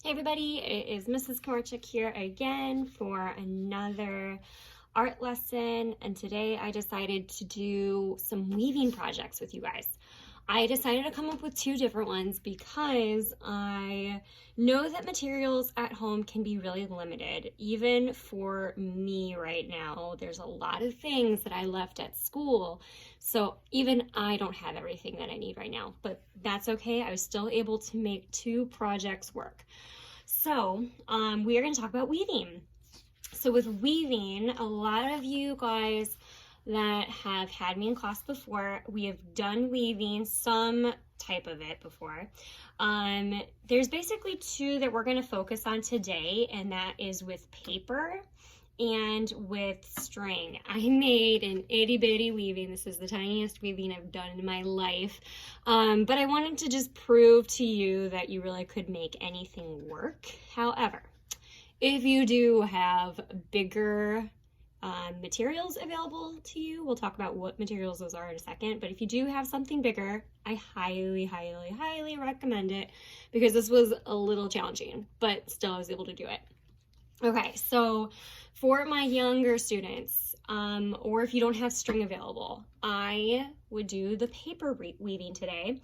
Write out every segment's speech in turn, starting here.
Hey everybody, it is Mrs. Komarchuk here again for another art lesson, and today I decided to do some weaving projects with you guys. I decided to come up with two different ones because I know that materials at home can be really limited. Even for me right now, there's a lot of things that I left at school. So even I don't have everything that I need right now, but that's okay. I was still able to make two projects work. So we are going to talk about weaving. So with weaving, a lot of you guys that have had me in class before, we have done weaving, some type of it before. There's basically two that we're going to focus on today, and that is with paper and with string. I made an itty bitty weaving. This is the tiniest weaving I've done in my life. But I wanted to just prove to you that you really could make anything work. However, if you do have bigger materials available to you, we'll talk about what materials those are in a second, but if you do have something bigger, I highly recommend it because this was a little challenging, but still I was able to do it. Okay, so for my younger students, or if you don't have string available, I would do the paper weaving today.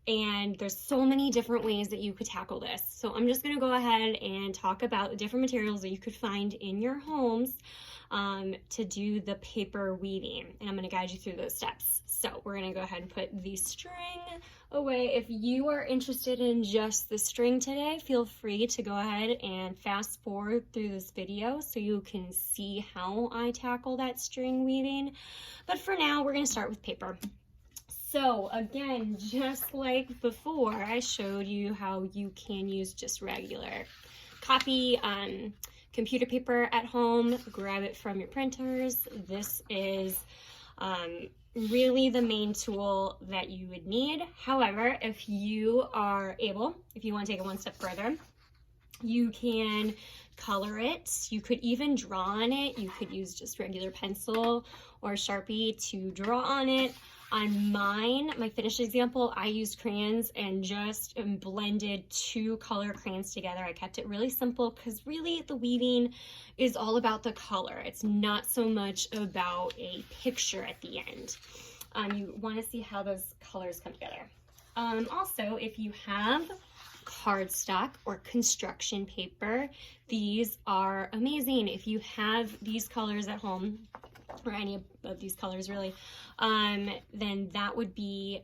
And there's so many different ways that you could tackle this. So I'm just gonna go ahead and talk about the different materials that you could find in your homes to do the paper weaving. And I'm gonna guide you through those steps. So we're gonna go ahead and put the string away. If you are interested in just the string today, feel free to go ahead and fast forward through this video so you can see how I tackle that string weaving. But for now, we're gonna start with paper. So again, just like before, I showed you how you can use just regular copy computer paper at home, grab it from your printers. This is really the main tool that you would need. However, if you are able, if you want to take it one step further, you can color it. You could even draw on it. You could use just regular pencil or Sharpie to draw on it. On mine, my finished example, I used crayons and just blended two color crayons together. I kept it really simple because really the weaving is all about the color. It's not so much about a picture at the end. You want to see how those colors come together. Also, if you have cardstock or construction paper, these are amazing. If you have these colors at home, or any of these colors really, then that would be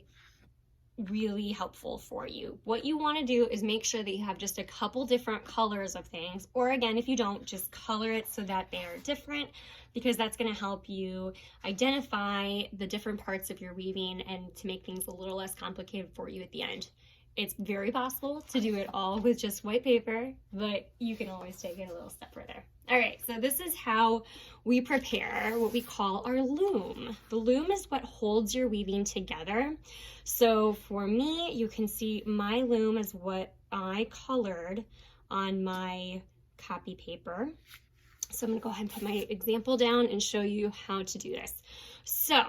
really helpful for you. What you want to do is make sure that you have just a couple different colors of things, or again, if you don't, just color it so that they are different, because that's going to help you identify the different parts of your weaving and to make things a little less complicated for you at the end. It's very possible to do it all with just white paper, but you can always take it a little step further. All right, so this is how we prepare what we call our loom. The loom is what holds your weaving together. So for me, you can see my loom is what I colored on my copy paper. So I'm gonna go ahead and put my example down and show you how to do this. So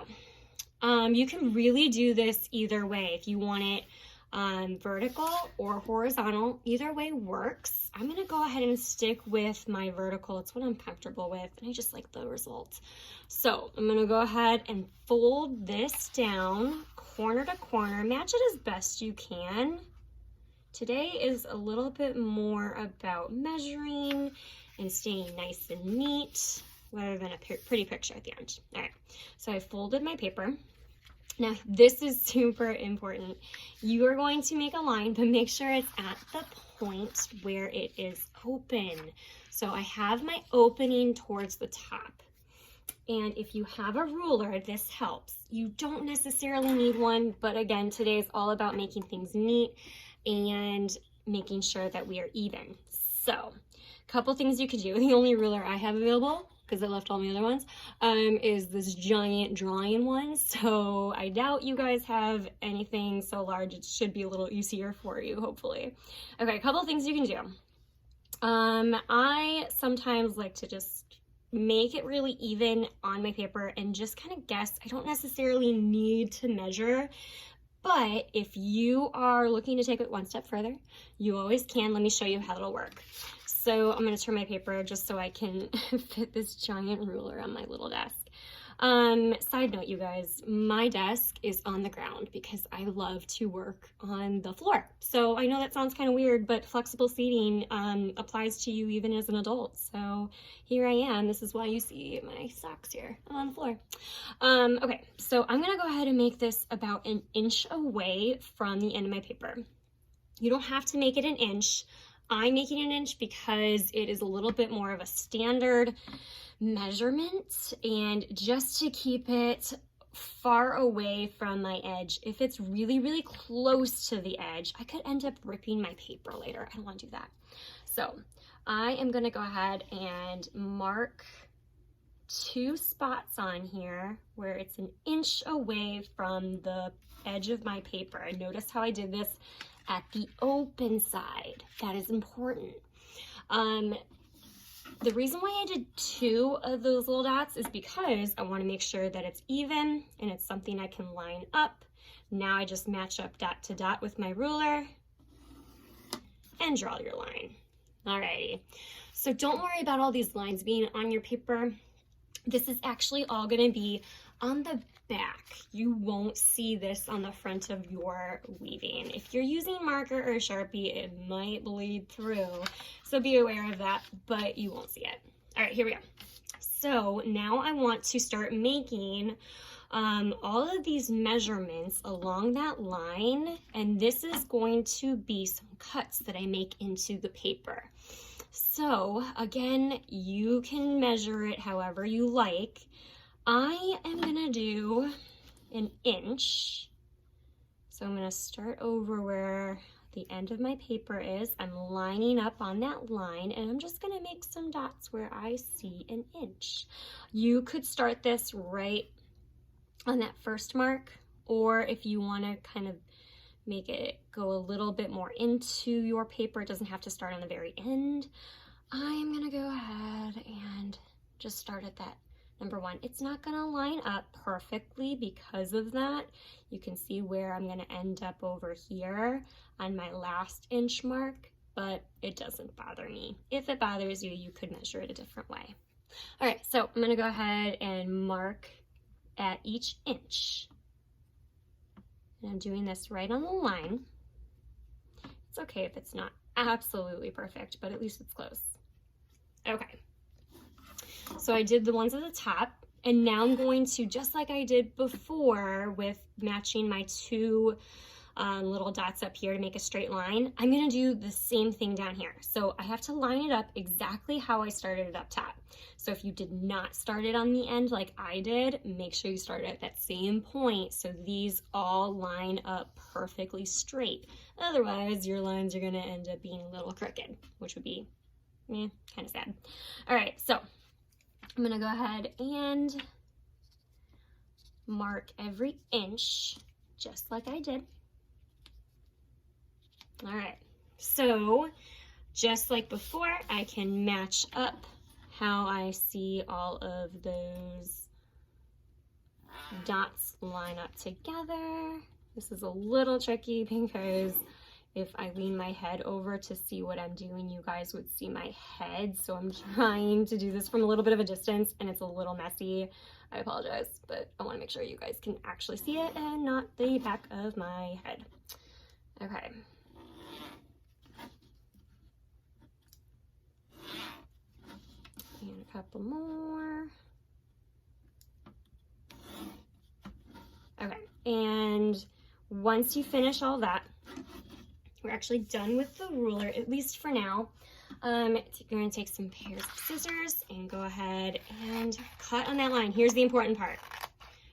you can really do this either way. If you want it vertical or horizontal, either way works. I'm gonna go ahead and stick with my vertical. It's what I'm comfortable with, and I just like the results. So I'm gonna go ahead and fold this down corner to corner, match it as best you can. Today is a little bit more about measuring and staying nice and neat rather than a pretty picture at the end. All right, so I folded my paper. Now, this is super important. You are going to make a line, but make sure it's at the point where it is open. So I have my opening towards the top. And if you have a ruler, this helps. You don't necessarily need one, but again, today is all about making things neat and making sure that we are even. So, a couple things you could do. The only ruler I have available, because I left all my other ones, is this giant drawing one. So I doubt you guys have anything so large. It should be a little easier for you, hopefully. Okay, a couple things you can do. I sometimes like to just make it really even on my paper and just kind of guess. I don't necessarily need to measure. But if you are looking to take it one step further, you always can. Let me show you how it'll work. So I'm going to turn my paper just so I can fit this giant ruler on my little desk. Side note, you guys, my desk is on the ground because I love to work on the floor. So I know that sounds kind of weird, but flexible seating applies to you even as an adult. So here I am. This is why you see my socks here on the floor. Okay, so I'm gonna go ahead and make this about an inch away from the end of my paper. You don't have to make it an inch. I'm making an inch because it is a little bit more of a standard measurement, and just to keep it far away from my edge. If it's really, really close to the edge, I could end up ripping my paper later. I don't want to do that. So I am going to go ahead and mark 2 spots on here where it's an inch away from the edge of my paper. And notice how I did this at the open side. That is important. The reason why I did 2 of those little dots is because I want to make sure that it's even and it's something I can line up. Now I just match up dot to dot with my ruler and draw your line. Alrighty, so don't worry about all these lines being on your paper. This is actually all going to be on the back. You won't see this on the front of your weaving. If you're using marker or Sharpie, it might bleed through. So be aware of that, but you won't see it. All right, here we go. So now I want to start making all of these measurements along that line, and this is going to be some cuts that I make into the paper. So again, you can measure it however you like. I am gonna do an inch. So I'm gonna start over where the end of my paper is. I'm lining up on that line, and I'm just gonna make some dots where I see an inch. You could start this right on that first mark, or if you wanna kind of make it go a little bit more into your paper, it doesn't have to start on the very end. I'm gonna go ahead and just start at that number 1. It's not gonna line up perfectly because of that. You can see where I'm gonna end up over here on my last inch mark, but it doesn't bother me. If it bothers you, you could measure it a different way. All right, so I'm gonna go ahead and mark at each inch. And I'm doing this right on the line. It's okay if it's not absolutely perfect, but at least it's close. Okay. So I did the ones at the top, and now I'm going to, just like I did before with matching my 2 little dots up here to make a straight line, I'm going to do the same thing down here. So I have to line it up exactly how I started it up top. So if you did not start it on the end like I did, make sure you start at that same point so these all line up perfectly straight. Otherwise, your lines are going to end up being a little crooked, which would be kind of sad. All right, so I'm gonna go ahead and mark every inch just like I did. All right, so just like before, I can match up how I see all of those dots line up together. This is a little tricky because if I lean my head over to see what I'm doing, you guys would see my head. So I'm trying to do this from a little bit of a distance, and it's a little messy. I apologize, but I want to make sure you guys can actually see it and not the back of my head. Okay. And a couple more. Okay, and once you finish all that, we're actually done with the ruler, at least for now. You're going to take some pairs of scissors and go ahead and cut on that line. Here's the important part.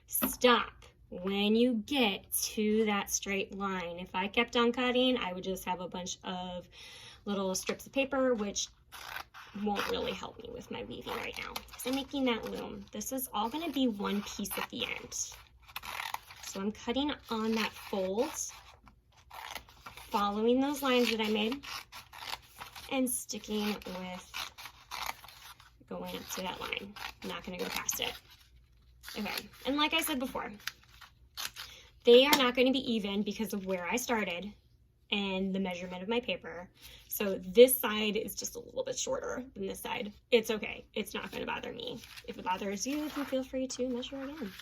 Stop when you get to that straight line. If I kept on cutting, I would just have a bunch of little strips of paper, which won't really help me with my weaving right now because I'm making that loom. This is all going to be one piece at the end. So I'm cutting on that fold, following those lines that I made, and sticking with going up to that line. I'm not going to go past it. Okay, and like I said before, they are not going to be even because of where I started and the measurement of my paper. So this side is just a little bit shorter than this side. It's okay. It's not going to bother me. If it bothers you, then feel free to measure again.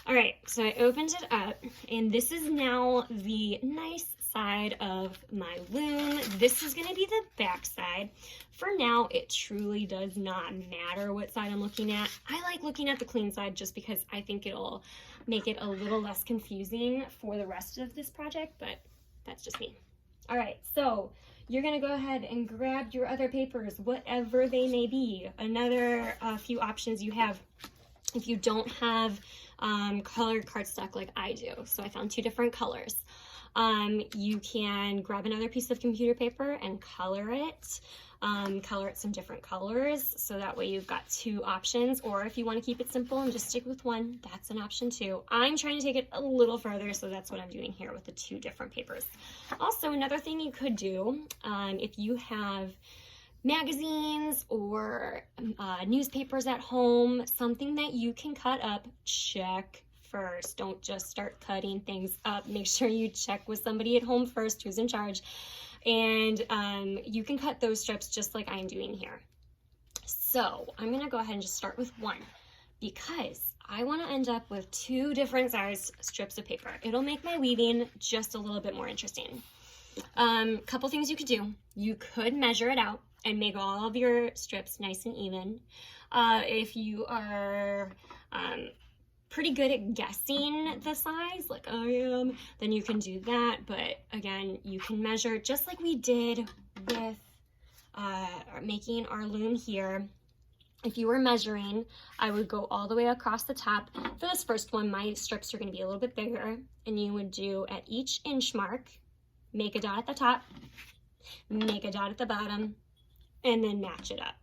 All right, so I opened it up, and this is now the nice side of my loom. This is going to be the back side. For now, it truly does not matter what side I'm looking at. I like looking at the clean side just because I think it'll make it a little less confusing for the rest of this project, but that's just me. All right, so you're gonna go ahead and grab your other papers, whatever they may be. Another few options you have if you don't have colored cardstock like I do. So I found 2 different colors. You can grab another piece of computer paper and color it some different colors, so that way you've got 2 options. Or if you want to keep it simple and just stick with one, that's an option too. I'm trying to take it a little further, so that's what I'm doing here with the 2 different papers. Also, another thing you could do, if you have magazines or newspapers at home, something that you can cut up, check first. Don't just start cutting things up. Make sure you check with somebody at home first who's in charge. And you can cut those strips just like I'm doing here. So I'm gonna go ahead and just start with one, because I wanna end up with 2 different size strips of paper. It'll make my weaving just a little bit more interesting. Couple things you could do. You could measure it out and make all of your strips nice and even. If you are pretty good at guessing the size like I am, then you can do that. But again, you can measure just like we did with making our loom here. If you were measuring, I would go all the way across the top. For this first one, my strips are going to be a little bit bigger, and you would do at each inch mark, make a dot at the top, make a dot at the bottom, and then match it up.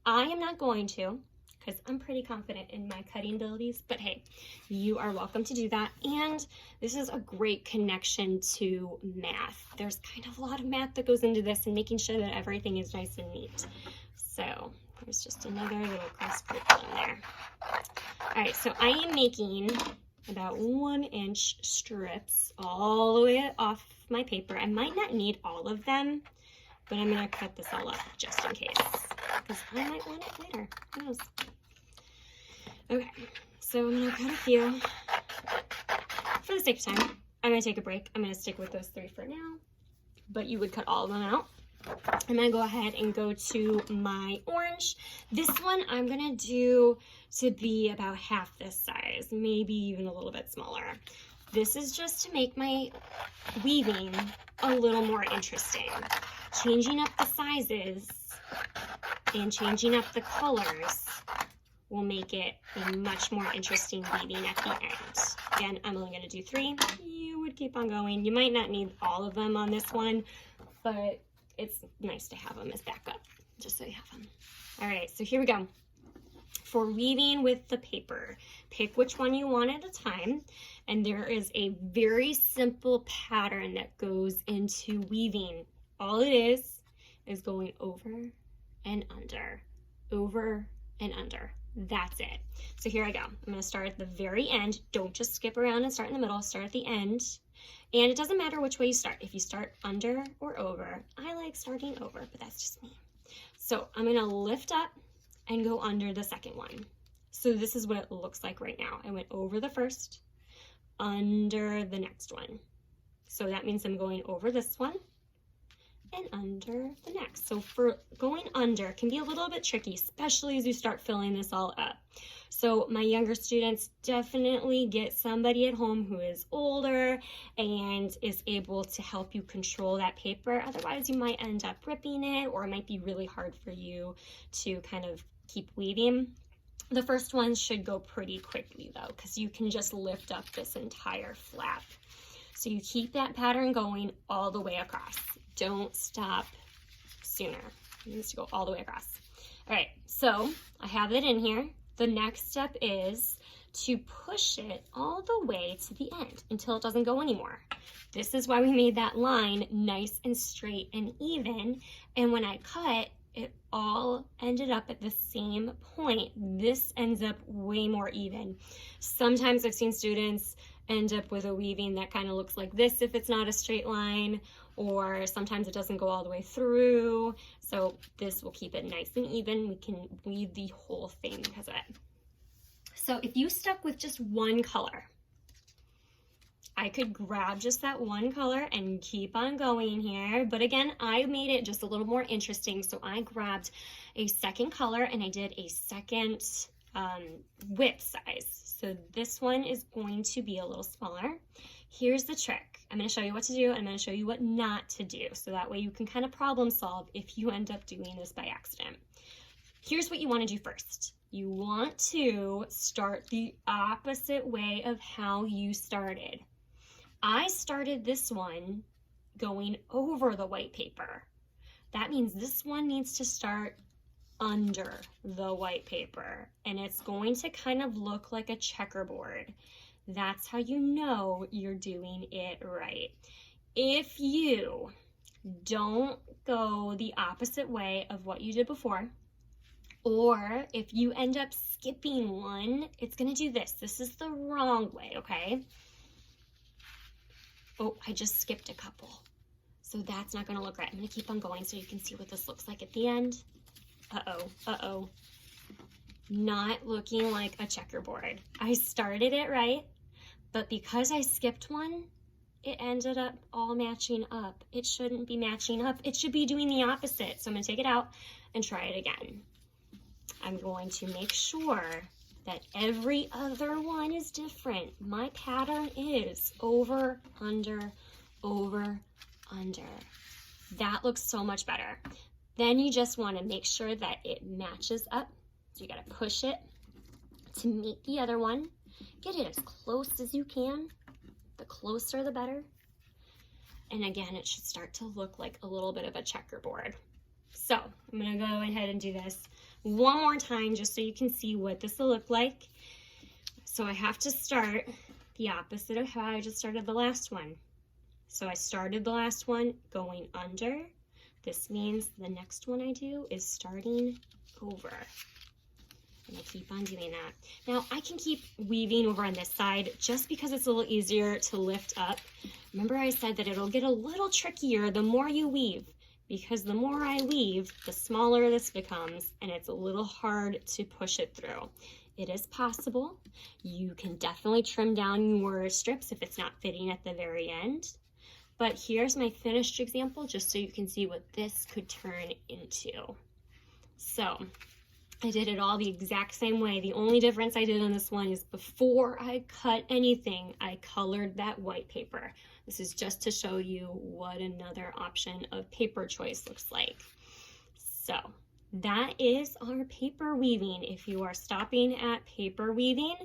I am not going to, because I'm pretty confident in my cutting abilities, but hey, you are welcome to do that. And this is a great connection to math. There's kind of a lot of math that goes into this and making sure that everything is nice and neat. So there's just another little cross purple in there. All right, so I am making about 1-inch strips all the way off my paper. I might not need all of them, but I'm gonna cut this all up just in case, because I might want it later, who knows? Okay, so I'm gonna cut a few. For the sake of time, I'm gonna take a break. I'm gonna stick with those 3 for now, but you would cut all of them out. I'm gonna go ahead and go to my orange. This one I'm gonna do to be about half this size, maybe even a little bit smaller. This is just to make my weaving a little more interesting. Changing up the sizes and changing up the colors will make it a much more interesting weaving at the end. Again, I'm only gonna do 3. You would keep on going. You might not need all of them on this one, but it's nice to have them as backup, just so you have them. All right, so here we go. For weaving with the paper, pick which one you want at a time, and there is a very simple pattern that goes into weaving. All it is going over and under, over and under. That's it. So here I go. I'm going to start at the very end. Don't just skip around and start in the middle. Start at the end. And it doesn't matter which way you start. If you start under or over, I like starting over, but that's just me. So I'm going to lift up and go under the second one. So this is what it looks like right now. I went over the first, under the next one. So that means I'm going over this one and under the next. So for going under can be a little bit tricky, especially as you start filling this all up. So my younger students, definitely get somebody at home who is older and is able to help you control that paper. Otherwise, you might end up ripping it, or it might be really hard for you to kind of keep weaving. The first one should go pretty quickly though, because you can just lift up this entire flap. So you keep that pattern going all the way across. Don't stop sooner. It needs to go all the way across. All right, so I have it in here. The next step is to push it all the way to the end until it doesn't go anymore. This is why we made that line nice and straight and even. And when I cut, it all ended up at the same point. This ends up way more even. Sometimes I've seen students end up with a weaving that kind of looks like this if it's not a straight line, or sometimes it doesn't go all the way through. So this will keep it nice and even. We can weave the whole thing because of it. So if you stuck with just one color, I could grab just that one color and keep on going here. But again, I made it just a little more interesting. So I grabbed a second color and I did a second width size. So this one is going to be a little smaller. Here's the trick. I'm going to show you what to do and I'm going to show you what not to do. So that way you can kind of problem solve if you end up doing this by accident. Here's what you want to do first. You want to start the opposite way of how you started. I started this one going over the white paper. That means this one needs to start under the white paper, and it's going to kind of look like a checkerboard. That's how you know you're doing it right. If you don't go the opposite way of what you did before, or if you end up skipping one, it's going to do this. This is the wrong way, okay? Oh, I just skipped a couple. So that's not going to look right. I'm going to keep on going so you can see what this looks like at the end. Uh-oh. Not looking like a checkerboard. I started it right, but because I skipped one, it ended up all matching up. It shouldn't be matching up. It should be doing the opposite. So I'm going to take it out and try it again. I'm going to make sure that every other one is different. My pattern is over, under, over, under. That looks so much better. Then you just want to make sure that it matches up. So you got to push it to meet the other one. Get it as close as you can. The closer, the better. And again, it should start to look like a little bit of a checkerboard. So I'm going to go ahead and do this one more time just so you can see what this will look like. So I have to start the opposite of how I just started the last one. So I started the last one going under. This means the next one I do is starting over. And I keep on doing that. Now I can keep weaving over on this side just because it's a little easier to lift up. Remember I said that it'll get a little trickier the more you weave, because the more I weave, the smaller this becomes and it's a little hard to push it through. It is possible. You can definitely trim down your strips if it's not fitting at the very end. But here's my finished example just so you can see what this could turn into. So I did it all the exact same way. The only difference I did on this one is before I cut anything, I colored that white paper. This is just to show you what another option of paper choice looks like. So that is our paper weaving. If you are stopping at paper weaving,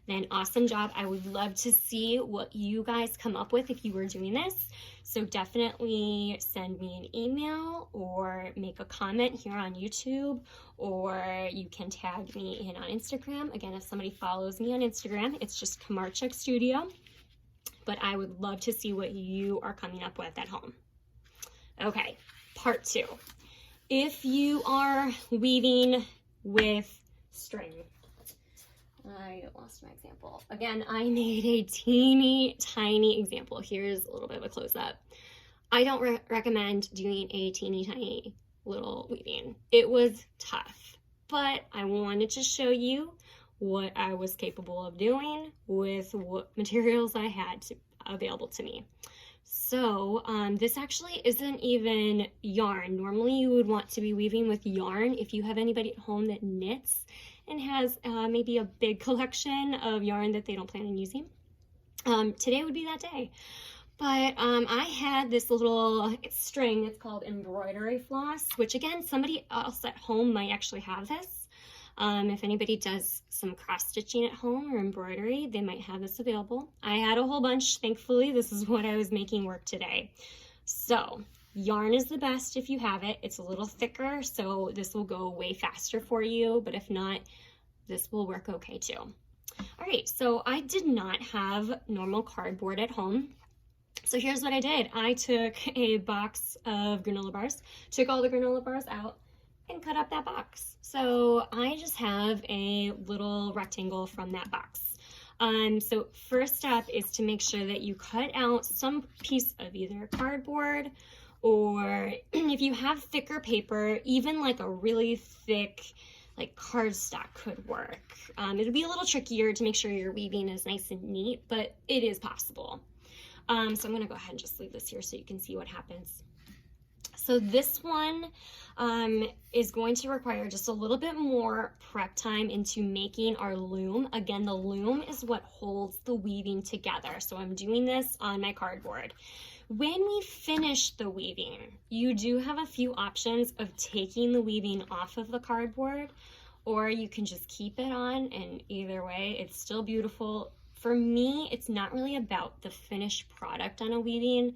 then awesome job. I would love to see what you guys come up with if you were doing this. So definitely send me an email or make a comment here on YouTube, or you can tag me in on Instagram. Again, if somebody follows me on Instagram, it's just Kmarchuk Studio. But I would love to see what you are coming up with at home. Okay, part 2. If you are weaving with string, I lost my example. Again, I made a teeny tiny example. Here's a little bit of a close-up. I don't recommend doing a teeny tiny little weaving. It was tough, but I wanted to show you what I was capable of doing with what materials I had available to me. So this actually isn't even yarn. Normally you would want to be weaving with yarn if you have anybody at home that knits and has maybe a big collection of yarn that they don't plan on using. Today would be that day. But I had this little string. It's called embroidery floss, which again, somebody else at home might actually have this. If anybody does some cross stitching at home or embroidery, they might have this available. I had a whole bunch. Thankfully, this is what I was making work today. So yarn is the best if you have it. It's a little thicker, so this will go way faster for you, but if not, this will work okay too. All right, so I did not have normal cardboard at home. So here's what I did. I took a box of granola bars, took all the granola bars out, and cut up that box. So I just have a little rectangle from that box. So first step is to make sure that you cut out some piece of either cardboard, or if you have thicker paper, even like a really thick like cardstock could work. It'll be a little trickier to make sure your weaving is nice and neat, but it is possible. So I'm gonna go ahead and just leave this here so you can see what happens. So this one is going to require just a little bit more prep time into making our loom. Again, the loom is what holds the weaving together. So I'm doing this on my cardboard. When we finish the weaving, you do have a few options of taking the weaving off of the cardboard, or you can just keep it on, and either way, it's still beautiful. For me, it's not really about the finished product on a weaving,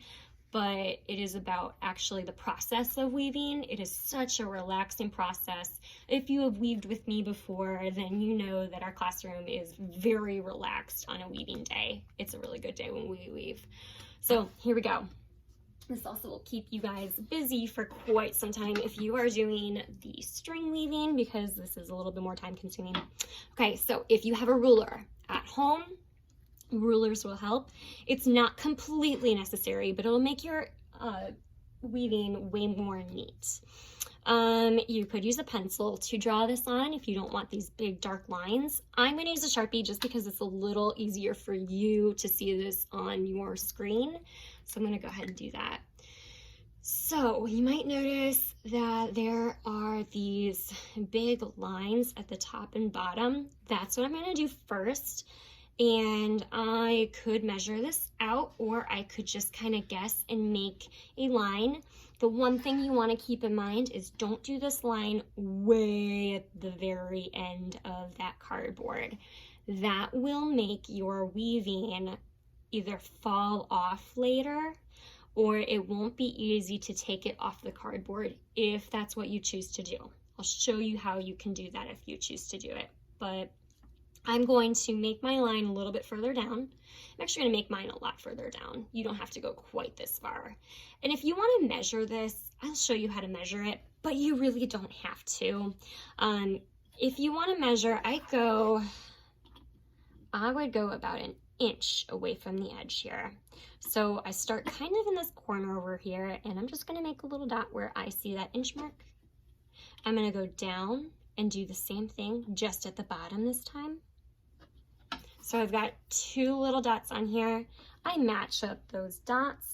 but it is about actually the process of weaving. It is such a relaxing process. If you have weaved with me before, then you know that our classroom is very relaxed on a weaving day. It's a really good day when we weave. So here we go. This also will keep you guys busy for quite some time if you are doing the string weaving, because this is a little bit more time consuming. Okay, so if you have a ruler at home, rulers will help. It's not completely necessary, but it'll make your weaving way more neat. You could use a pencil to draw this on if you don't want these big dark lines. I'm going to use a Sharpie just because it's a little easier for you to see this on your screen. So I'm going to go ahead and do that. So you might notice that there are these big lines at the top and bottom. That's what I'm going to do first. And I could measure this out, or I could just kind of guess and make a line. The one thing you want to keep in mind is don't do this line way at the very end of that cardboard. That will make your weaving either fall off later, or it won't be easy to take it off the cardboard if that's what you choose to do. I'll show you how you can do that if you choose to do it. But I'm going to make my line a little bit further down. I'm actually going to make mine a lot further down. You don't have to go quite this far. And if you want to measure this, I'll show you how to measure it, but you really don't have to. If you want to measure, I would go about an inch away from the edge here. So I start kind of in this corner over here, and I'm just going to make a little dot where I see that inch mark. I'm going to go down and do the same thing just at the bottom this time. So I've got two little dots on here. I match up those dots.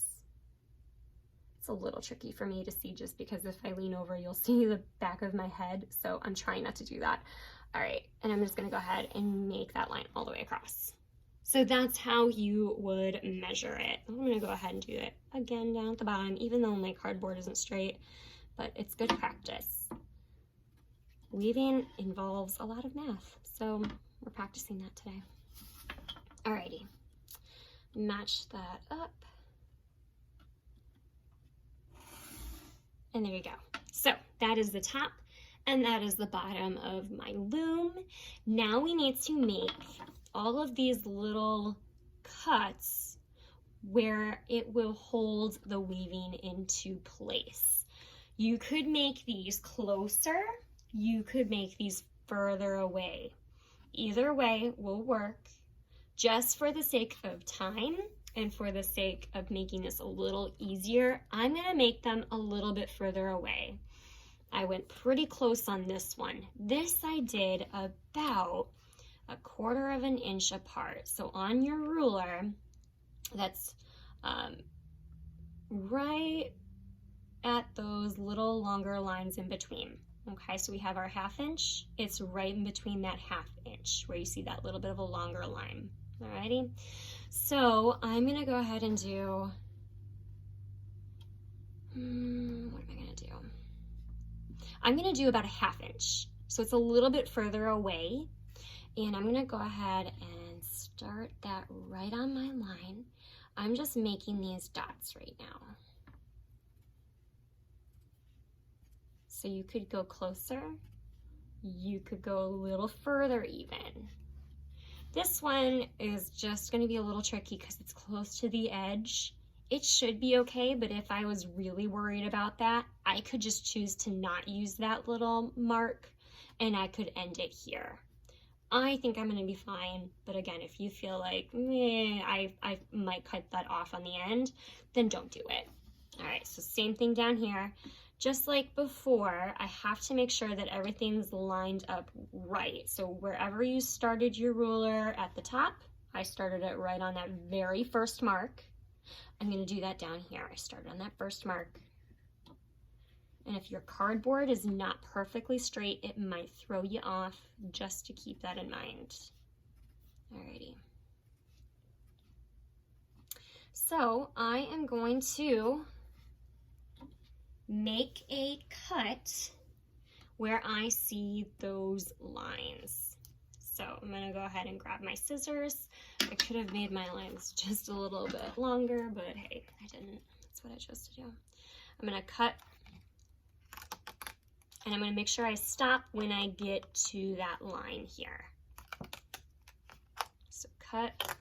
It's a little tricky for me to see just because if I lean over, you'll see the back of my head. So I'm trying not to do that. All right, and I'm just gonna go ahead and make that line all the way across. So that's how you would measure it. I'm gonna go ahead and do it again down at the bottom, even though my cardboard isn't straight, but it's good practice. Weaving involves a lot of math, so we're practicing that today. Alrighty, match that up. And there you go. So that is the top and that is the bottom of my loom. Now we need to make all of these little cuts where it will hold the weaving into place. You could make these closer, you could make these further away. Either way will work. Just for the sake of time and for the sake of making this a little easier, I'm gonna make them a little bit further away. I went pretty close on this one. This I did about 1/4 of an inch apart. So on your ruler, that's right at those little longer lines in between. Okay, so we have our 1/2 inch. It's right in between that 1/2 inch where you see that little bit of a longer line. Alrighty, so I'm gonna go ahead and do, what am I gonna do? I'm gonna do about a 1/2 inch. So it's a little bit further away, and I'm gonna go ahead and start that right on my line. I'm just making these dots right now. So you could go closer, you could go a little further even. This one is just gonna be a little tricky because it's close to the edge. It should be okay, but if I was really worried about that, I could just choose to not use that little mark and I could end it here. I think I'm gonna be fine, but again, if you feel like, I might cut that off on the end, then don't do it. All right, so same thing down here. Just like before, I have to make sure that everything's lined up right. So wherever you started your ruler at the top, I started it right on that very first mark. I'm gonna do that down here. I started on that first mark. And if your cardboard is not perfectly straight, it might throw you off, just to keep that in mind. Alrighty. So I am going to make a cut where I see those lines. So I'm gonna go ahead and grab my scissors. I could have made my lines just a little bit longer, but hey, I didn't. That's what I chose to do. I'm gonna cut, and I'm gonna make sure I stop when I get to that line here. So cut.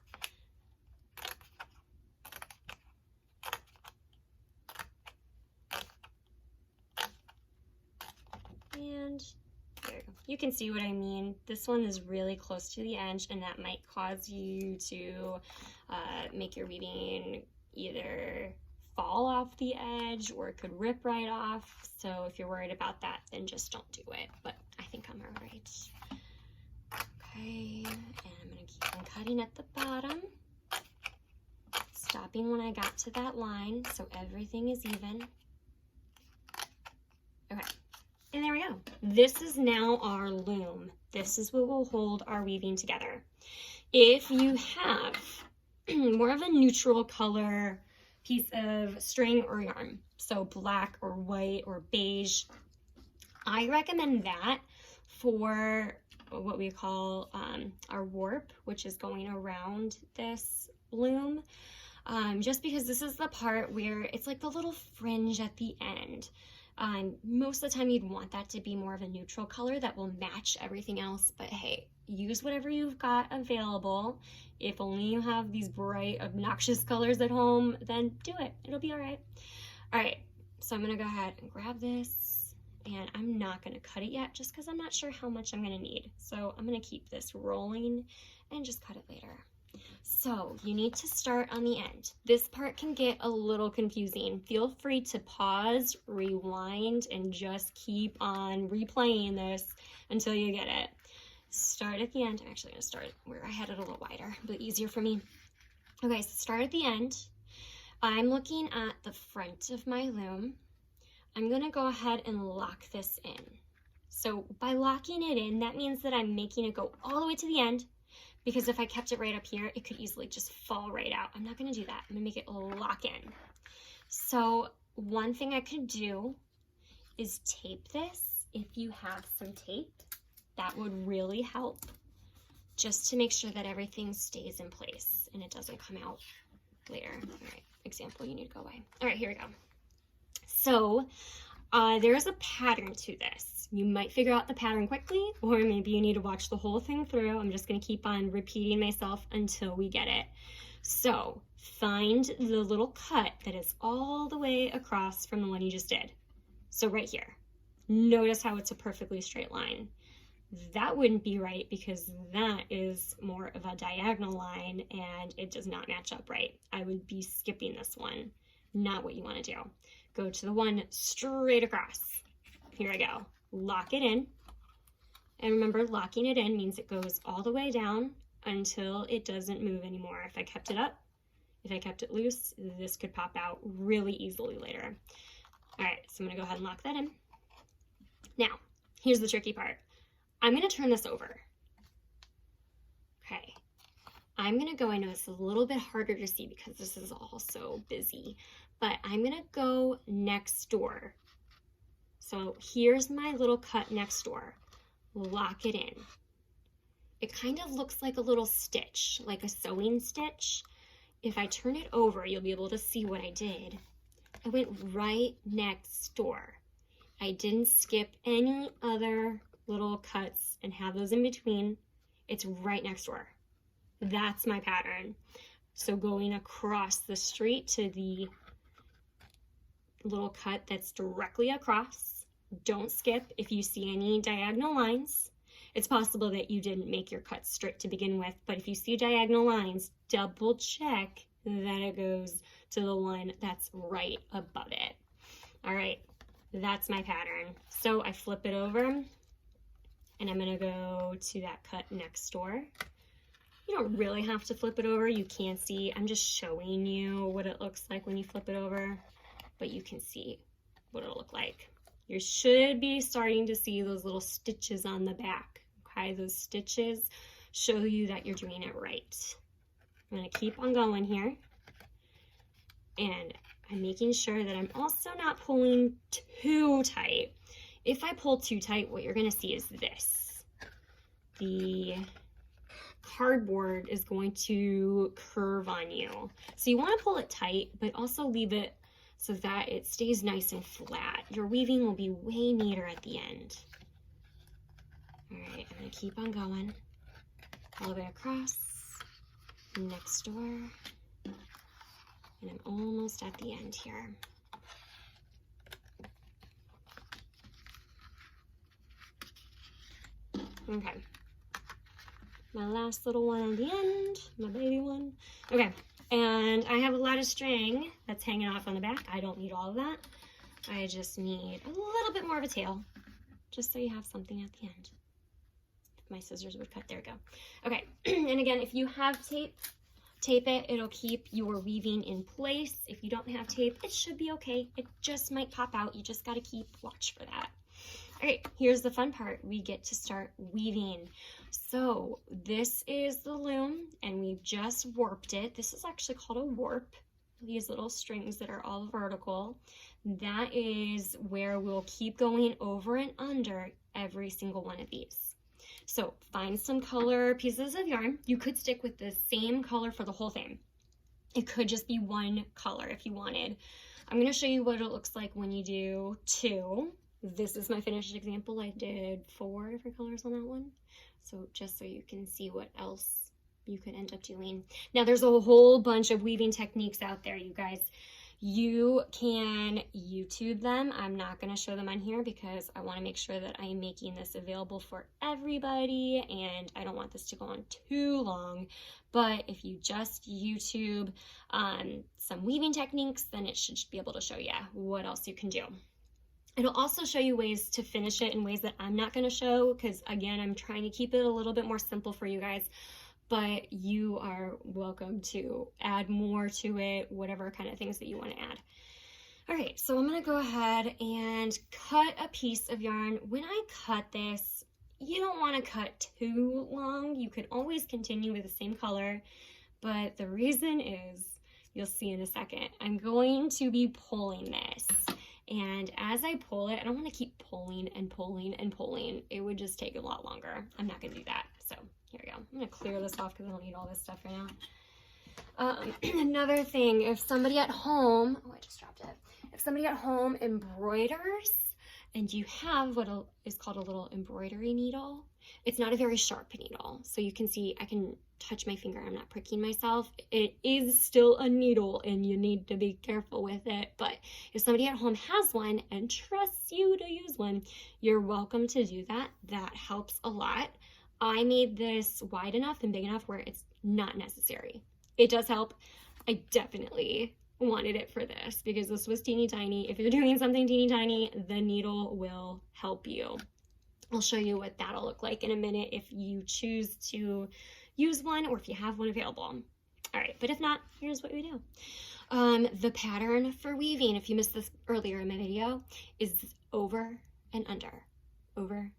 And there you go. You can see what I mean. This one is really close to the edge, and that might cause you to make your weaving either fall off the edge or it could rip right off. So if you're worried about that, then just don't do it. But I think I'm all right. Okay, and I'm gonna keep on cutting at the bottom, stopping when I got to that line so everything is even. Okay. And there we go. This is now our loom. This is what will hold our weaving together. If you have more of a neutral color piece of string or yarn, so black or white or beige, I recommend that for what we call our warp, which is going around this loom. Just because this is the part where it's like the little fringe at the end. Most of the time you'd want that to be more of a neutral color that will match everything else, but hey, use whatever you've got available. If only you have these bright, obnoxious colors at home, then do it. It'll be all right. All right, so I'm gonna go ahead and grab this, and I'm not gonna cut it yet just because I'm not sure how much I'm gonna need. So I'm gonna keep this rolling and just cut it later. So you need to start on the end. This part can get a little confusing. Feel free to pause, rewind, and just keep on replaying this until you get it. Start at the end. I'm actually gonna start where I had it a little wider, but easier for me. Okay, so start at the end. I'm looking at the front of my loom. I'm gonna go ahead and lock this in. So by locking it in, that means that I'm making it go all the way to the end, because if I kept it right up here, it could easily just fall right out. I'm not gonna do that. I'm gonna make it lock in. So one thing I could do is tape this. If you have some tape, that would really help, just to make sure that everything stays in place and it doesn't come out later. All right, example, you need to go away. All right, here we go. So there's a pattern to this. You might figure out the pattern quickly, or maybe you need to watch the whole thing through. I'm just gonna keep on repeating myself until we get it. So find the little cut that is all the way across from the one you just did. So right here, notice how it's a perfectly straight line. That wouldn't be right because that is more of a diagonal line and it does not match up right. I would be skipping this one, not what you wanna do. Go to the one straight across. Here I go. Lock it in. And remember, locking it in means it goes all the way down until it doesn't move anymore. If I kept it up, if I kept it loose, this could pop out really easily later. All right, so I'm gonna go ahead and lock that in. Now, here's the tricky part. I'm gonna turn this over. Okay, I'm gonna go, I know it's a little bit harder to see because this is all so busy, but I'm gonna go next door. So here's my little cut next door. Lock it in. It kind of looks like a little stitch, like a sewing stitch. If I turn it over, you'll be able to see what I did. I went right next door. I didn't skip any other little cuts and have those in between. It's right next door. That's my pattern. So going across the street to the little cut that's directly across, don't skip if you see any diagonal lines, It's possible that you didn't make your cut straight to begin with, but if you see diagonal lines, double check that it goes to the one that's right above it. All right, that's my pattern. So I flip it over and I'm gonna go to that cut next door. You don't really have to flip it over. You can see, I'm just showing you what it looks like when you flip it over, but you can see what it'll look like. You should be starting to see those little stitches on the back. Okay, those stitches show you that you're doing it right. I'm gonna keep on going here. And I'm making sure that I'm also not pulling too tight. If I pull too tight, what you're gonna see is this. The cardboard is going to curve on you. So you wanna pull it tight, but also leave it so that it stays nice and flat. Your weaving will be way neater at the end. All right, I'm gonna keep on going. All the way across, next door, and I'm almost at the end here. Okay, my last little one on the end, my baby one. Okay, and I have a lot of string that's hanging off on the back. I don't need all of that. I just need a little bit more of a tail, just so you have something at the end. If my scissors would cut, there we go. Okay, and again, if you have tape, tape it. It'll keep your weaving in place. If you don't have tape, it should be okay. It just might pop out. You just gotta keep watch for that. All right, here's the fun part. We get to start weaving. So this is the loom and we've just warped it. This is actually called a warp. These little strings that are all vertical. That is where we'll keep going over and under every single one of these. So find some color pieces of yarn. You could stick with the same color for the whole thing. It could just be one color if you wanted. I'm gonna show you what it looks like when you do two. This is my finished example. I did 4 different colors on that one. So just so you can see what else you could end up doing. Now there's a whole bunch of weaving techniques out there, you guys. You can YouTube them. I'm not going to show them on here because I want to make sure that I am making this available for everybody and I don't want this to go on too long. But if you just YouTube some weaving techniques, then it should be able to show you what else you can do. It'll also show you ways to finish it in ways that I'm not going to show because, again, I'm trying to keep it a little bit more simple for you guys. But you are welcome to add more to it, whatever kind of things that you want to add. All right, so I'm going to go ahead and cut a piece of yarn. When I cut this, you don't want to cut too long. You could always continue with the same color, but the reason is, you'll see in a second, I'm going to be pulling this. And as I pull it, I don't want to keep pulling and pulling and pulling. It would just take a lot longer. I'm not going to do that. So here we go. I'm going to clear this off because I don't need all this stuff right now. Another thing, if somebody at home, oh, I just dropped it. If somebody at home embroiders and you have what is called a little embroidery needle, it's not a very sharp needle. So you can see, I can touch my finger. I'm not pricking myself. It is still a needle and you need to be careful with it. But if somebody at home has one and trusts you to use one, you're welcome to do that. That helps a lot. I made this wide enough and big enough where it's not necessary. It does help. I definitely wanted it for this because this was teeny tiny. If you're doing something teeny tiny, the needle will help you. I'll show you what that'll look like in a minute if you choose to use one or if you have one available. All right, but if not, here's what we do. The pattern for weaving, if you missed this earlier in my video, is over and under, over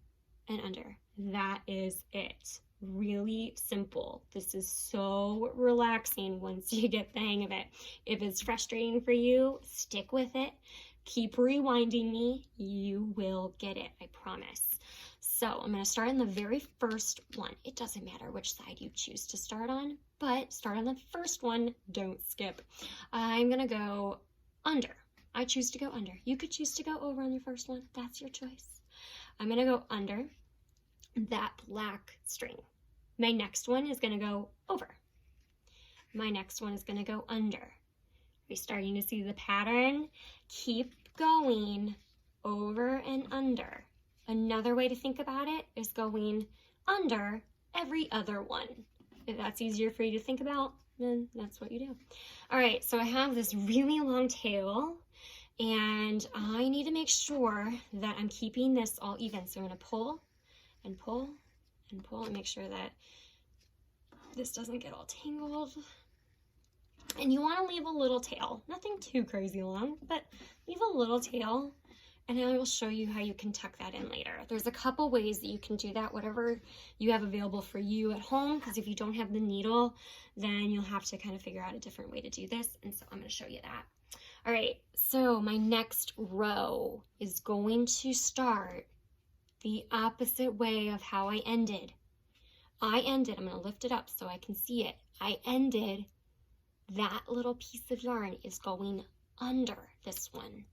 and under. That is it. Really simple. This is so relaxing once you get the hang of it. If it's frustrating for you, stick with it. Keep rewinding me. You will get it, I promise. So I'm going to start on the very first one. It doesn't matter which side you choose to start on, but start on the first one. Don't skip. I'm going to go under. I choose to go under. You could choose to go over on your first one. That's your choice. I'm going to go under that black string. My next one is going to go over. My next one is going to go under. Are you starting to see the pattern? Keep going over and under. Another way to think about it is going under every other one. If that's easier for you to think about, then that's what you do. All right, so I have this really long tail, and I need to make sure that I'm keeping this all even. So I'm gonna pull and pull and pull and make sure that this doesn't get all tangled. And you wanna leave a little tail, nothing too crazy long, but leave a little tail. And I will show you how you can tuck that in later. There's a couple ways that you can do that, whatever you have available for you at home, because if you don't have the needle, then you'll have to kind of figure out a different way to do this. And so I'm gonna show you that. All right, so my next row is going to start the opposite way of how I ended. I'm gonna lift it up so I can see it. I ended, that little piece of yarn is going under this one.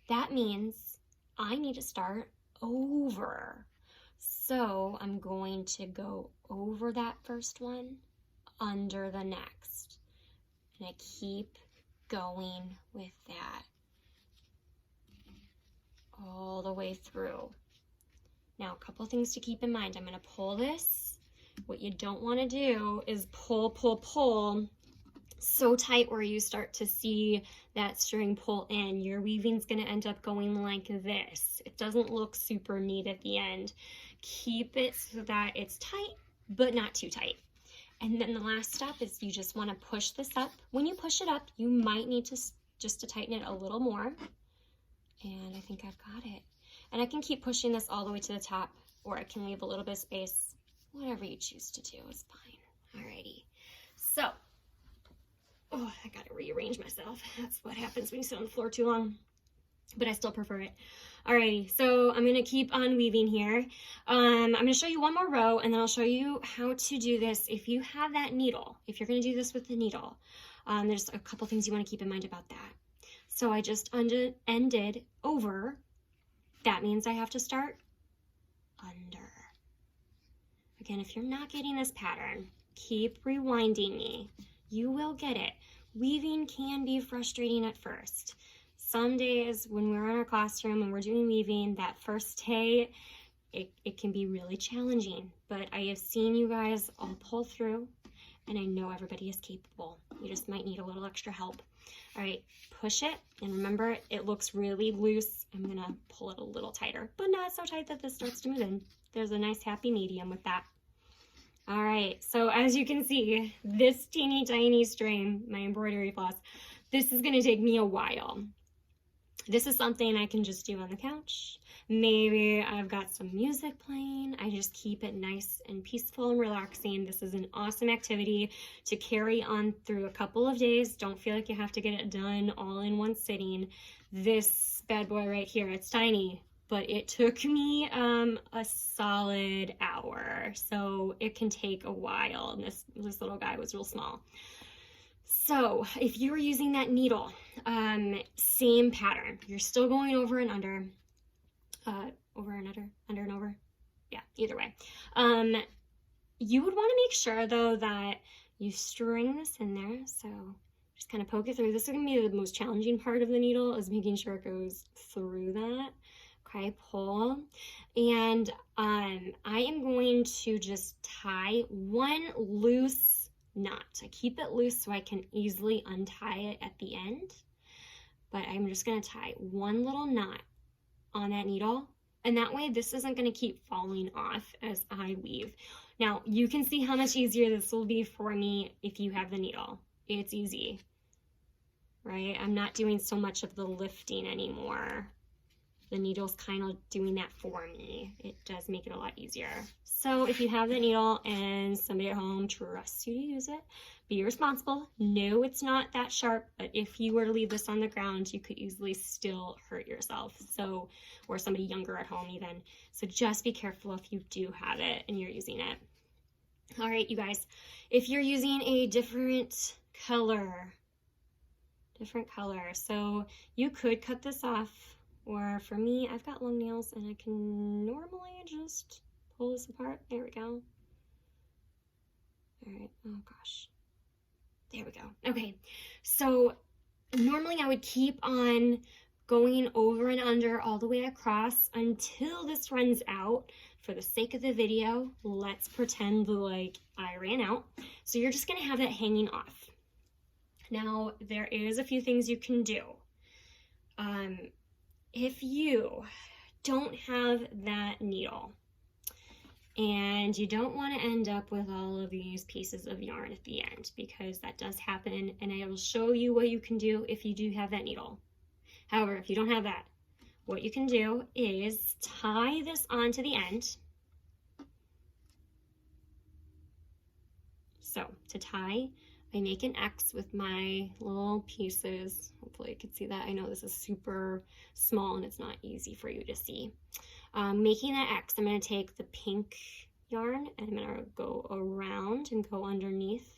That means I need to start over. So I'm going to go over that first one, under the next. And I keep going with that all the way through. Now, a couple things to keep in mind. I'm gonna pull this. What you don't wanna do is pull, pull, pull so tight where you start to see that string pull in. Your weaving's gonna end up going like this. It doesn't look super neat at the end. Keep it so that it's tight, but not too tight. And then the last step is you just wanna push this up. When you push it up, you might need to just to tighten it a little more. And I think I've got it. And I can keep pushing this all the way to the top, or I can leave a little bit of space. Whatever you choose to do is fine. Alrighty, so, oh, I gotta rearrange myself. That's what happens when you sit on the floor too long, but I still prefer it. Alrighty, so I'm gonna keep on weaving here. I'm gonna show you one more row, and then I'll show you how to do this if you have that needle. If you're gonna do this with the needle, there's a couple things you wanna keep in mind about that. So I just ended over. That means I have to start under. Again, if you're not getting this pattern, keep rewinding me. You will get it. Weaving can be frustrating at first. Some days when we're in our classroom and we're doing weaving, that first day, it can be really challenging. But I have seen you guys all pull through, and I know everybody is capable. You just might need a little extra help. All right, push it, and remember, it looks really loose. I'm gonna pull it a little tighter, but not so tight that this starts to move in. There's a nice happy medium with that. All right, so as you can see, this teeny tiny string, my embroidery floss, this is gonna take me a while. This is something I can just do on the couch. Maybe I've got some music playing. I just keep it nice and peaceful and relaxing. This is an awesome activity to carry on through a couple of days. Don't feel like you have to get it done all in one sitting. This bad boy right here, it's tiny, but it took me a solid hour. So it can take a while. And this little guy was real small. So if you're using that needle, same pattern. You're still going over and under, over and under and over. Yeah, either way. You would want to make sure though that you string this in there. So just kind of poke it through. This is going to be the most challenging part of the needle, is making sure it goes through that. Okay, pull. And I am going to just tie one loose knot. I keep it loose so I can easily untie it at the end, but I'm just going to tie one little knot on that needle, and that way this isn't going to keep falling off as I weave. Now you can see how much easier this will be for me if you have the needle. It's easy, right? I'm not doing so much of the lifting anymore. The needle's kind of doing that for me. It does make it a lot easier. So if you have the needle and somebody at home trusts you to use it, be responsible. No, it's not that sharp, but if you were to leave this on the ground, you could easily still hurt yourself. So, or somebody younger at home even. So just be careful if you do have it and you're using it. All right, you guys, if you're using a different color, so you could cut this off. Or for me, I've got long nails and I can normally just pull this apart. There we go. All right, oh gosh. There we go. Okay, so normally I would keep on going over and under all the way across until this runs out. For the sake of the video, let's pretend like I ran out. So you're just gonna have that hanging off. Now, there is a few things you can do. If you don't have that needle and you don't want to end up with all of these pieces of yarn at the end, because that does happen, and I will show you what you can do if you do have that needle. However, if you don't have that, what you can do is tie this onto the end. So to tie, I make an X with my little pieces. Hopefully you can see that. I know this is super small and it's not easy for you to see. Making that X, I'm going to take the pink yarn and I'm going to go around and go underneath,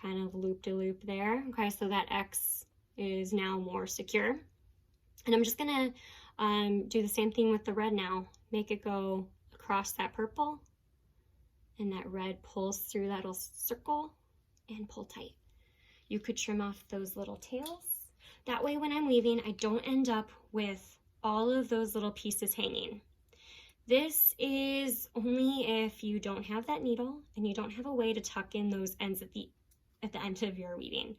kind of loop-de-loop there. Okay, so that X is now more secure. And I'm just going to do the same thing with the red now. Make it go across that purple, and that red pulls through that little circle and pull tight. You could trim off those little tails. That way when I'm weaving, I don't end up with all of those little pieces hanging. This is only if you don't have that needle and you don't have a way to tuck in those ends at the end of your weaving.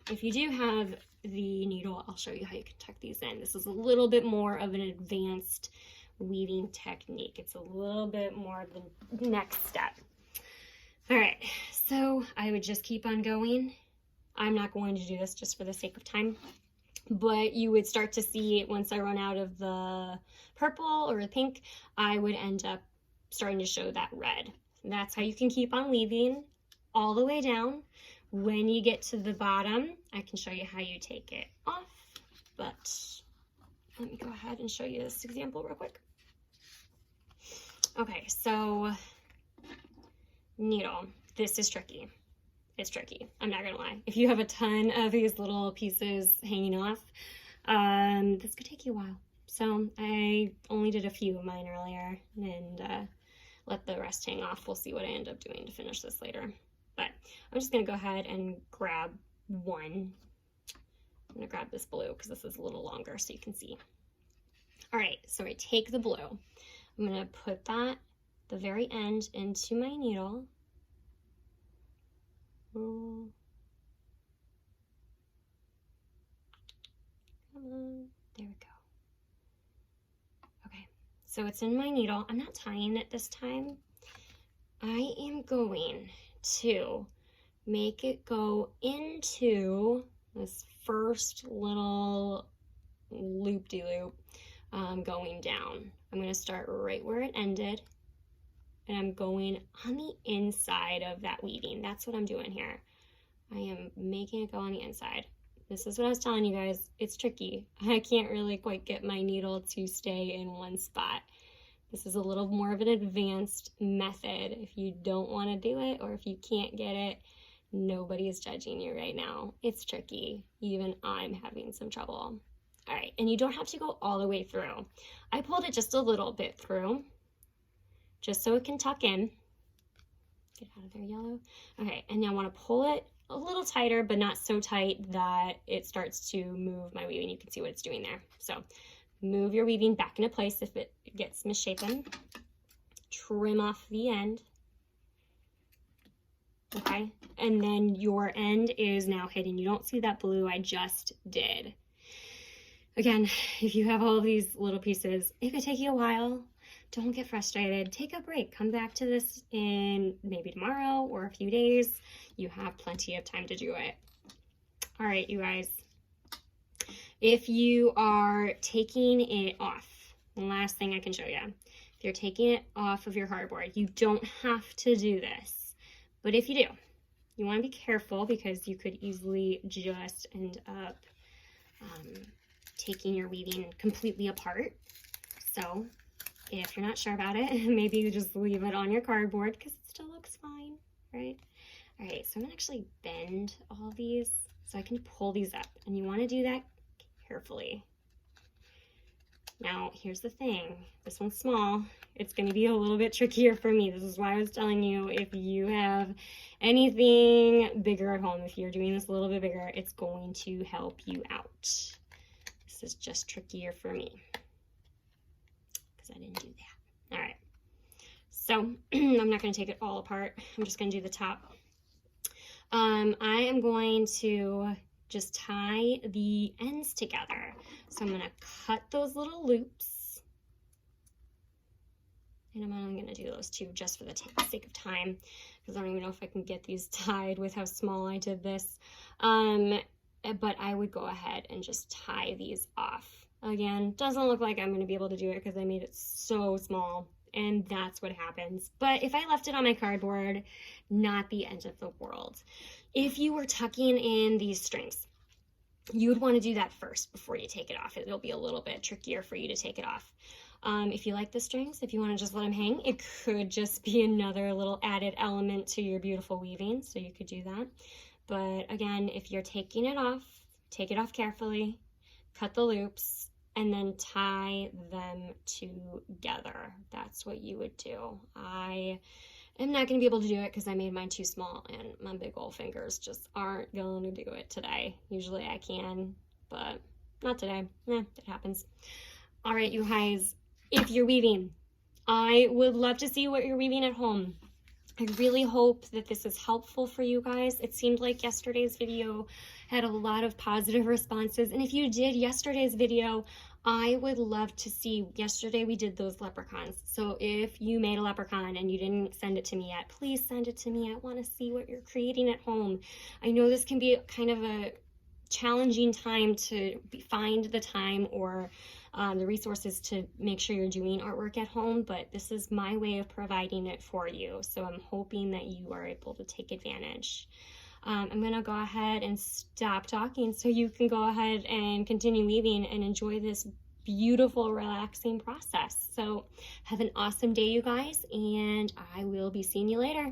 If you do have the needle, I'll show you how you can tuck these in. This is a little bit more of an advanced weaving technique. It's a little bit more of the next step. All right, so I would just keep on going. I'm not going to do this just for the sake of time, but you would start to see once I run out of the purple or the pink, I would end up starting to show that red. And that's how you can keep on weaving all the way down. When you get to the bottom, I can show you how you take it off, but let me go ahead and show you this example real quick. Okay, so needle, this is tricky. It's tricky, I'm not gonna lie. If you have a ton of these little pieces hanging off, this could take you a while. So I only did a few of mine earlier and let the rest hang off. We'll see what I end up doing to finish this later. But I'm just gonna go ahead and grab one. I'm gonna grab this blue because this is a little longer so you can see. All right, so I take the blue. I'm gonna put that the very end into my needle. Come on, there we go. Okay, so it's in my needle. I'm not tying it this time. I am going to make it go into this first little loop-de-loop going down. I'm going to start right where it ended, and I'm going on the inside of that weaving. That's what I'm doing here. I am making it go on the inside. This is what I was telling you guys. It's tricky. I can't really quite get my needle to stay in one spot. This is a little more of an advanced method. If you don't want to do it or if you can't get it, nobody is judging you right now. It's tricky. Even I'm having some trouble. All right, and you don't have to go all the way through. I pulled it just a little bit through, just so it can tuck in. Get out of there, yellow. Okay, and now I want to pull it a little tighter, but not so tight that it starts to move my weaving. You can see what it's doing there. So move your weaving back into place if it gets misshapen. Trim off the end. Okay, and then your end is now hidden. You don't see that blue I just did. Again, if you have all of these little pieces, it could take you a while. Don't get frustrated. Take a break. Come back to this in maybe tomorrow or a few days. You have plenty of time to do it. All right, you guys. If you are taking it off, the last thing I can show you, if you're taking it off of your cardboard, you don't have to do this. But if you do, you want to be careful because you could easily just end up taking your weaving completely apart. So if you're not sure about it, maybe you just leave it on your cardboard because it still looks fine, right? All right, so I'm gonna actually bend all of these so I can pull these up, and you want to do that carefully. Now, here's the thing. This one's small. It's going to be a little bit trickier for me. This is why I was telling you, if you have anything bigger at home, if you're doing this a little bit bigger, it's going to help you out. This is just trickier for me because I didn't do that. All right. So I'm not going to take it all apart. I'm just going to do the top. I am going to just tie the ends together. So I'm going to cut those little loops. And I'm only going to do those two just for the sake of time, because I don't even know if I can get these tied with how small I did this. But I would go ahead and just tie these off. Again, doesn't look like I'm going to be able to do it because I made it so small. And that's what happens. But if I left it on my cardboard, not the end of the world. If you were tucking in these strings, you would want to do that first before you take it off. It'll be a little bit trickier for you to take it off. If you like the strings, if you want to just let them hang, it could just be another little added element to your beautiful weaving, so you could do that. But again, if you're taking it off, take it off carefully, cut the loops, and then tie them together. That's what you would do. I am not going to be able to do it because I made mine too small, and my big old fingers just aren't going to do it today. Usually I can, but not today. It happens. All right, you guys, if you're weaving, I would love to see what you're weaving at home. I really hope that this is helpful for you guys. It seemed like yesterday's video had a lot of positive responses. And if you did yesterday's video, I would love to see. Yesterday we did those leprechauns. So if you made a leprechaun and you didn't send it to me yet, please send it to me. I want to see what you're creating at home. I know this can be kind of a challenging time to find the time or the resources to make sure you're doing artwork at home, but this is my way of providing it for you. So I'm hoping that you are able to take advantage. I'm going to go ahead and stop talking so you can go ahead and continue weaving and enjoy this beautiful, relaxing process. So have an awesome day, you guys, and I will be seeing you later.